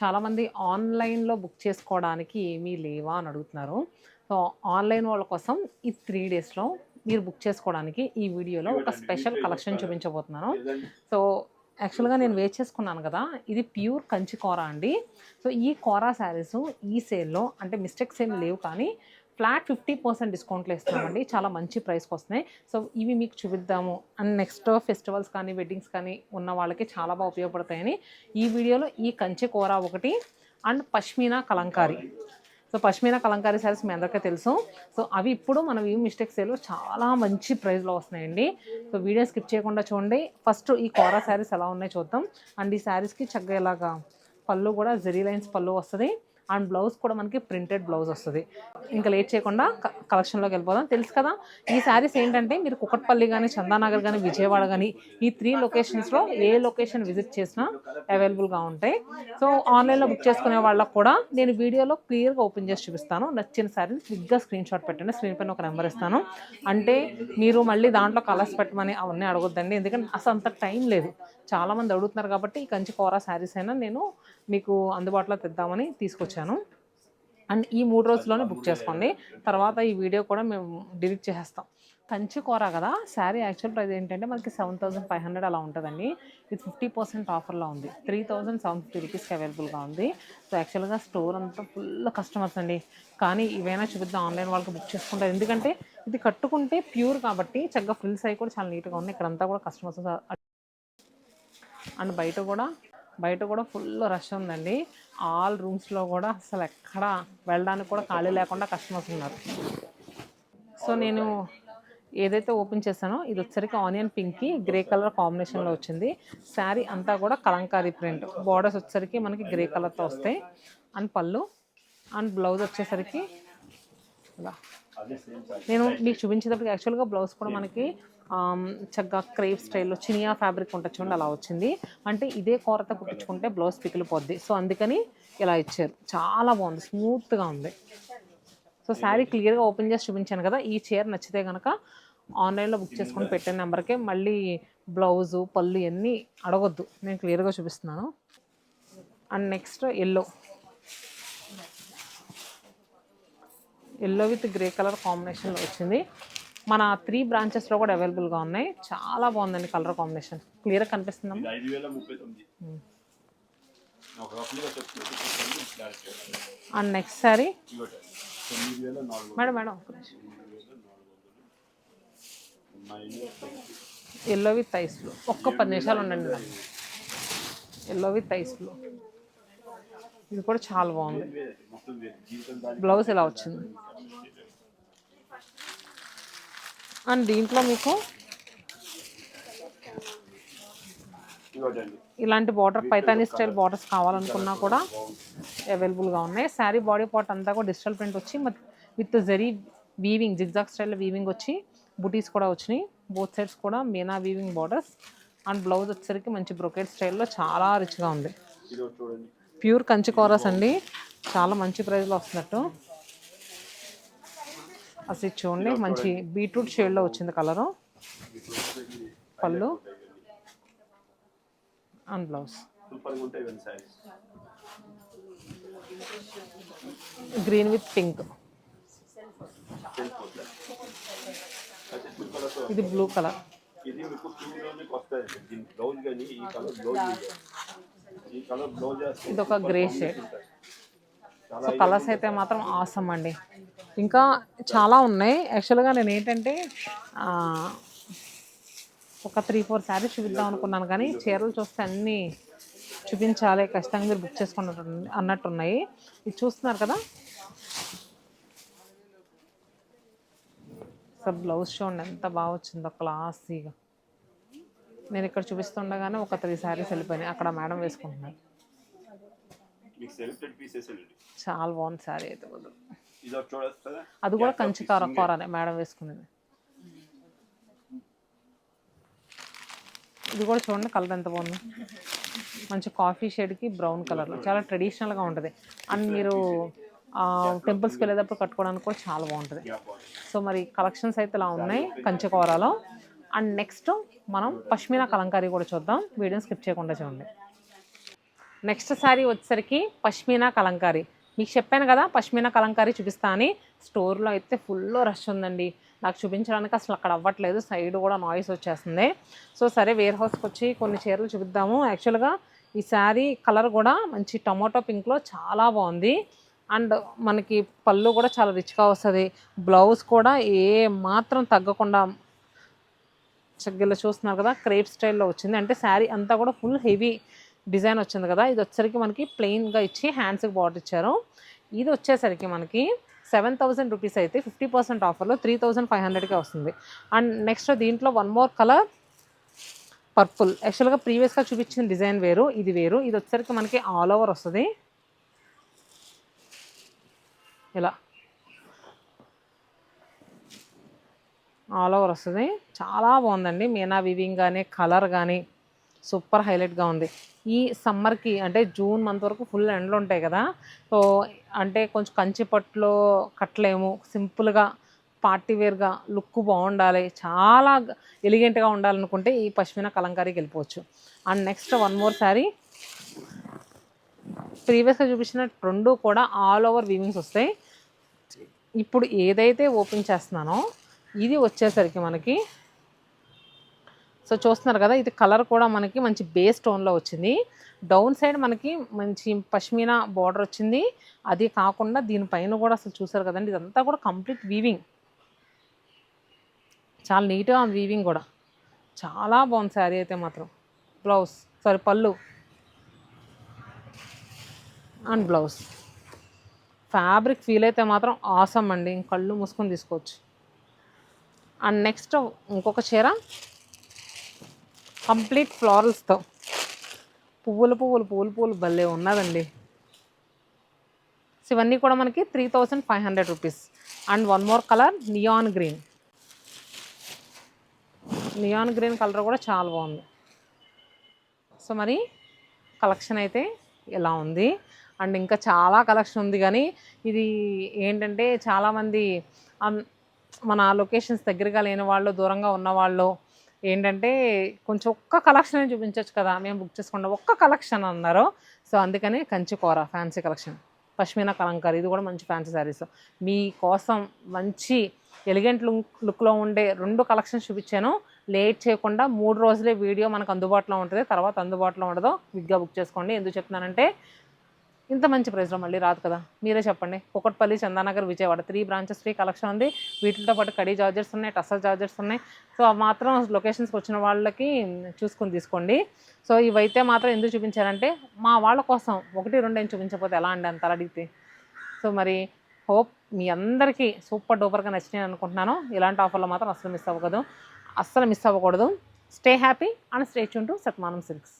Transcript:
చాలామంది ఆన్లైన్లో బుక్ చేసుకోవడానికి ఏమీ లేవా అని అడుగుతున్నారు. సో ఆన్లైన్ వాళ్ళ కోసం ఈ 3 డేస్లో మీరు బుక్ చేసుకోవడానికి ఈ వీడియోలో ఒక స్పెషల్ కలెక్షన్ చూపించబోతున్నాను. సో యాక్చువల్గా నేను వేర్ చేసుకున్నాను కదా, ఇది ప్యూర్ కంచి కోరా అండి. సో ఈ కోరా శారీస్ ఈ సేల్లో అంటే మిస్టేక్స్ ఏమి లేవు, కానీ ఫ్లాట్ 50% డిస్కౌంట్లో ఇస్తున్నామండి. చాలా మంచి ప్రైస్కి వస్తున్నాయి. సో ఇవి మీకు చూపిద్దాము అండ్ నెక్స్ట్ ఫెస్టివల్స్ కానీ వెడ్డింగ్స్ కానీ ఉన్న వాళ్ళకి చాలా బాగా ఉపయోగపడతాయని ఈ వీడియోలో ఈ కంచి కోరా ఒకటి అండ్ పష్మీనా కలంకారీ. సో పష్మీనా కలంకారీ శారీస్ మీ అందరికీ తెలుసు. సో అవి ఇప్పుడు మనం ఈ మిస్టేక్ సేల్లో చాలా మంచి ప్రైస్లో వస్తున్నాయండి. సో వీడియో స్కిప్ చేయకుండా చూడండి. ఫస్ట్ ఈ కోరా శారీస్ ఎలా ఉన్నాయో చూద్దాం. అండ్ ఈ శారీస్కి చక్కగా ఇలాగా పళ్ళు కూడా జెరీ లైన్స్ పళ్ళు వస్తుంది అండ్ బ్లౌజ్ కూడా మనకి ప్రింటెడ్ బ్లౌజ్ వస్తుంది. ఇంకా లేట్ చేయకుండా కలెక్షన్లోకి వెళ్ళిపోదాం. తెలుసు కదా, ఈ శారీస్ ఏంటంటే మీరు కుకట్పల్లి కానీ, చందానగర్ కానీ, విజయవాడ కానీ ఈ 3 లొకేషన్స్లో ఏ లొకేషన్ విజిట్ చేసినా అవైలబుల్గా ఉంటాయి. సో ఆన్లైన్లో బుక్ చేసుకునే వాళ్ళకు కూడా నేను వీడియోలో క్లియర్గా ఓపెన్ చేసి చూపిస్తాను. నచ్చిన శారీని క్విక్గా స్క్రీన్ షాట్ పెట్టండి. స్క్రీన్ పైన ఒక నెంబర్ ఇస్తాను. అంటే మీరు మళ్ళీ దాంట్లో కలర్స్ పెట్టమని అవన్నీ అడగొద్దండి, ఎందుకంటే అసలు అంత టైం లేదు. చాలామంది అడుగుతున్నారు కాబట్టి ఈ కంచి కోరా శారీస్ అయినా నేను మీకు అందుబాటులో తెద్దామని తీసుకొచ్చాను. అండ్ ఈ 3 రోజుల్లోనే బుక్ చేసుకోండి. తర్వాత ఈ వీడియో కూడా మేము డిలీట్ చేసేస్తాం. కంచి కోరా కదా, శారీ యాక్చువల్ ప్రైస్ ఏంటంటే మనకి 7500 అలా ఉంటుందండి. ఇది 50% ఆఫర్లో ఉంది. 3750 రూపీస్కి అవైలబుల్గా ఉంది. సో యాక్చువల్గా స్టోర్ అంతా ఫుల్ కస్టమర్స్ అండి, కానీ ఇవైనా చూపిద్దాం ఆన్లైన్ వాళ్ళకి బుక్ చేసుకుంటారు. ఎందుకంటే ఇది కట్టుకుంటే ప్యూర్ కాబట్టి చక్కగా ఫ్రిల్స్ అవి కూడా చాలా నీట్గా ఉన్నాయి. ఇక్కడంతా కూడా కస్టమర్స్ అండ్ బయట కూడా ఫుల్ రష్ ఉందండి. ఆల్ రూమ్స్లో కూడా అసలు ఎక్కడ వెళ్ళడానికి కూడా ఖాళీ లేకుండా కస్టమర్స్ ఉన్నారు. సో నేను ఏదైతే ఓపెన్ చేశానో ఇది వచ్చరికి ఆనియన్ పింక్కి గ్రే కలర్ కాంబినేషన్లో వచ్చింది. శారీ అంతా కూడా కలంకారీ ప్రింట్, బార్డర్స్ వచ్చేసరికి మనకి గ్రే కలర్తో వస్తాయి. అండ్ పళ్ళు అండ్ బ్లౌజ్ వచ్చేసరికి ఇలా నేను మీకు చూపించేటప్పుడు యాక్చువల్గా బ్లౌజ్ కూడా మనకి చక్కగా క్రేప్ స్టైల్లో చినియా ఫ్యాబ్రిక్ ఉంటుంది చూడండి, అలా వచ్చింది. అంటే ఇదే కోరత కుట్టించుకుంటే బ్లౌజ్ పిగిలిపోద్ది. సో అందుకని ఇలా ఇచ్చారు. చాలా బాగుంది, స్మూత్గా ఉంది. సో శారీ క్లియర్గా ఓపెన్ చేసి చూపించాను కదా. ఈ చీర నచ్చితే కనుక ఆన్లైన్లో బుక్ చేసుకొని పెట్టిన నెంబర్కే మళ్ళీ బ్లౌజు పళ్ళు ఇవన్నీ అడగొద్దు, నేను క్లియర్గా చూపిస్తున్నాను. And next yellow with grey colour కాంబినేషన్లో వచ్చింది. మన 3 బ్రాంచెస్లో కూడా అవైలబుల్గా ఉన్నాయి. చాలా బాగుందండి కలర్ కాంబినేషన్, క్లియర్గా కనిపిస్తుందా? And next sari madam yellow with ఐస్లో ఒక్క 10 నిమిషాలు ఉండండి మేడం. ఎల్లో విత్ ఐస్లో ఇది కూడా చాలా బాగుంది. బ్లౌజ్ ఇలా వచ్చింది. అండ్ దీంట్లో మీకు ఇలాంటి బార్డర్ పైతానీ స్టైల్ బార్డర్స్ కావాలనుకున్నా కూడా అవైలబుల్గా ఉన్నాయి. శారీ బాడీ పార్ట్ అంతా కూడా డిజిటల్ ప్రింట్ వచ్చి విత్ జరీ వీవింగ్, జిగ్జాగ్ స్టైల్లో వీవింగ్ వచ్చి బుటీస్ కూడా వచ్చినాయి. బోత్ సైడ్స్ కూడా Meena weaving borders. And blouse వచ్చేసరికి మంచి బ్రొకెట్ స్టైల్లో చాలా రిచ్గా ఉంది. ప్యూర్ కంచి కోరాస్ అండి, చాలా మంచి ప్రైస్లో వస్తున్నట్టు. అసలు చూడండి, మంచి బీట్రూట్ షేడ్లో వచ్చింది కలరు. పళ్ళు and blouse green with pink. ఇది బ్లూ కలర్. ఇది ఒక గ్రే షేడ్. సో కలర్స్ అయితే మాత్రం ఆసమ్ అండి. ఇంకా చాలా ఉన్నాయి. యాక్చువల్గా నేను ఏంటంటే ఒక 3-4 శారీస్ చూపిద్దాం అనుకున్నాను, కానీ చీరలు చూస్తే అన్నీ చూపించాలి, ఖచ్చితంగా మీరు బుక్ చేసుకున్నట్టు అన్నట్టున్నాయి. ఇది చూస్తున్నారు కదా. సో బ్లౌజ్ చూడండి ఎంత బాగా వచ్చిందో, క్లాసీగా. నేను ఇక్కడ చూపిస్తుండగానే ఒక 3 శారీస్ వెళ్ళిపోయినాయి. అక్కడ మేడం వేసుకుంటున్నారు. చాలా బాగుంది శారీ అయితే. అది కూడా కంచి కోరానే మేడం వేసుకునేది. ఇది కూడా చూడండి కలర్ ఎంత బాగుంది. మంచి కాఫీ షేడ్కి బ్రౌన్ కలర్లో చాలా ట్రెడిషనల్గా ఉంటుంది. అండ్ మీరు టెంపుల్స్కి వెళ్ళేటప్పుడు కట్టుకోవడానికి కూడా చాలా బాగుంటుంది. సో మరి కలెక్షన్స్ అయితే ఇలా ఉన్నాయి కంచి కోరాలో. అండ్ నెక్స్ట్ మనం పష్మీనా కలంకారీ కూడా చూద్దాం. వీడియోని స్కిప్ చేయకుండా చూడండి. నెక్స్ట్ శారీ వచ్చేసరికి పష్మీనా కలంకారీ. మీకు చెప్పాను కదా పష్మీనా కలంకారీ చూపిస్తా అని. స్టోర్లో అయితే ఫుల్ రష్ ఉందండి. నాకు చూపించడానికి అసలు అక్కడ అవ్వట్లేదు, సైడ్ కూడా నాయిస్ వచ్చేస్తుంది. సో సరే వేర్ హౌస్కి వచ్చి కొన్ని చీరలు చూపిద్దాము. యాక్చువల్గా ఈ శారీ కలర్ కూడా మంచి టమాటో పింక్లో చాలా బాగుంది. అండ్ మనకి పళ్ళు కూడా చాలా రిచ్గా వస్తుంది. బ్లౌజ్ కూడా ఏ మాత్రం తగ్గకుండా చక్కగా చూస్తున్నారు కదా, క్రేప్ స్టైల్లో వచ్చింది. అంటే శారీ అంతా కూడా ఫుల్ హెవీ డిజైన్ వచ్చింది కదా. ఇది వచ్చేసరికి మనకి ప్లెయిన్గా ఇచ్చి హ్యాండ్స్కి బార్డర్ ఇచ్చారు. ఇది వచ్చేసరికి మనకి 7,000 రూపీస్ అయితే 50% ఆఫర్లో 3,500కే వస్తుంది. అండ్ నెక్స్ట్ దీంట్లో వన్ మోర్ కలర్ పర్పుల్. యాక్చువల్గా ప్రీవియస్గా చూపించిన డిజైన్ వేరు, ఇది వేరు. ఇది వచ్చేసరికి మనకి ఆల్ ఓవర్ వస్తుంది ఇలా, ఆల్ ఓవర్ వస్తుంది. చాలా బాగుందండి. మీనా వివింగ్ కానీ కలర్ కానీ సూపర్ హైలైట్గా ఉంది. ఈ సమ్మర్కి అంటే జూన్ మంత్ వరకు ఫుల్ ఎండలు ఉంటాయి కదా. సో అంటే కొంచెం కంచి పట్టులో కట్టలేము, సింపుల్గా పార్టీ వేర్గా లుక్ బాగుండాలి, చాలా ఎలిగెంట్గా ఉండాలనుకుంటే ఈ పష్మినా కలంకారీకి వెళ్ళిపోవచ్చు. And next one more sari. ప్రీవియస్గా చూపించిన రెండు కూడా ఆల్ ఓవర్ వీవింగ్స్ వస్తాయి. ఇప్పుడు ఏదైతే ఓపెన్ చేస్తున్నానో ఇది వచ్చేసరికి మనకి, సో చూస్తున్నారు కదా, ఇది కలర్ కూడా మనకి మంచి బేస్ టోన్లో వచ్చింది. డౌన్ సైడ్ మనకి మంచి పష్మీనా బార్డర్ వచ్చింది. అది కాకుండా దీనిపైన కూడా అసలు చూసారు కదండి, ఇదంతా కూడా కంప్లీట్ వీవింగ్, చాలా నీట్గా ఉంది వీవింగ్ కూడా. చాలా బాగుంది శారీ అయితే మాత్రం. బ్లౌజ్ పళ్ళు అండ్ బ్లౌజ్ ఫ్యాబ్రిక్ ఫీల్ అయితే మాత్రం ఆసమ్ అండి, కళ్ళు మూసుకొని తీసుకోవచ్చు. అండ్ నెక్స్ట్ ఇంకొక చీర కంప్లీట్ ఫ్లారల్స్తో పువ్వులు భలే ఉన్నదండి. సో ఇవన్నీ కూడా మనకి 3,500 rupees. And one more colour neon green colour కూడా చాలా బాగుంది. సో మరి కలెక్షన్ అయితే ఇలా ఉంది. అండ్ ఇంకా చాలా కలెక్షన్ ఉంది, కానీ ఇది ఏంటంటే చాలామంది మన లొకేషన్స్ దగ్గరగా లేని వాళ్ళు, దూరంగా ఉన్నవాళ్ళు ఏంటంటే కొంచెం ఒక్క కలెక్షన్ చూపించవచ్చు కదా, మేము బుక్ చేసుకుంటాం ఒక్క కలెక్షన్ అన్నారు. సో అందుకని కంచికూర ఫ్యాన్సీ కలెక్షన్, పష్మీనా కలంకారీ, ఇది కూడా మంచి ఫ్యాన్సీ శారీస్ మీకోసం మంచి ఎలిగెంట్ లుక్లో ఉండే 2 కలెక్షన్స్ చూపించాను. లేట్ చేయకుండా 3 రోజులే వీడియో మనకు అందుబాటులో ఉంటుంది, తర్వాత అందుబాటులో ఉండదు. విగ్గా బుక్ చేసుకోండి. ఎందుకు చెప్తున్నానంటే ఇంత మంచి ప్రైస్లో మళ్ళీ రాదు కదా, మీరే చెప్పండి. Kukatpally, Chandanagar, Vijayawada 3 branches free collection ఉంది. వీటితో పాటు కడీ జార్జెట్స్ ఉన్నాయి, టసల్ జార్జెట్స్ ఉన్నాయి. సో అవి మాత్రం లొకేషన్స్కి వచ్చిన వాళ్ళకి చూసుకొని తీసుకోండి. సో ఇవైతే మాత్రం ఎందుకు చూపించారంటే మా వాళ్ళ కోసం 1-2 ఏం చూపించకపోతే ఎలా అండి అంత అడిగితే. సో మరి హోప్ మీ అందరికీ సూపర్ డూపర్గా నచ్చినాయి అనుకుంటున్నాను. ఇలాంటి ఆఫర్లో మాత్రం అస్సలు మిస్ అవ్వకూడదు. Stay happy and stay tune to సత్మానం silks.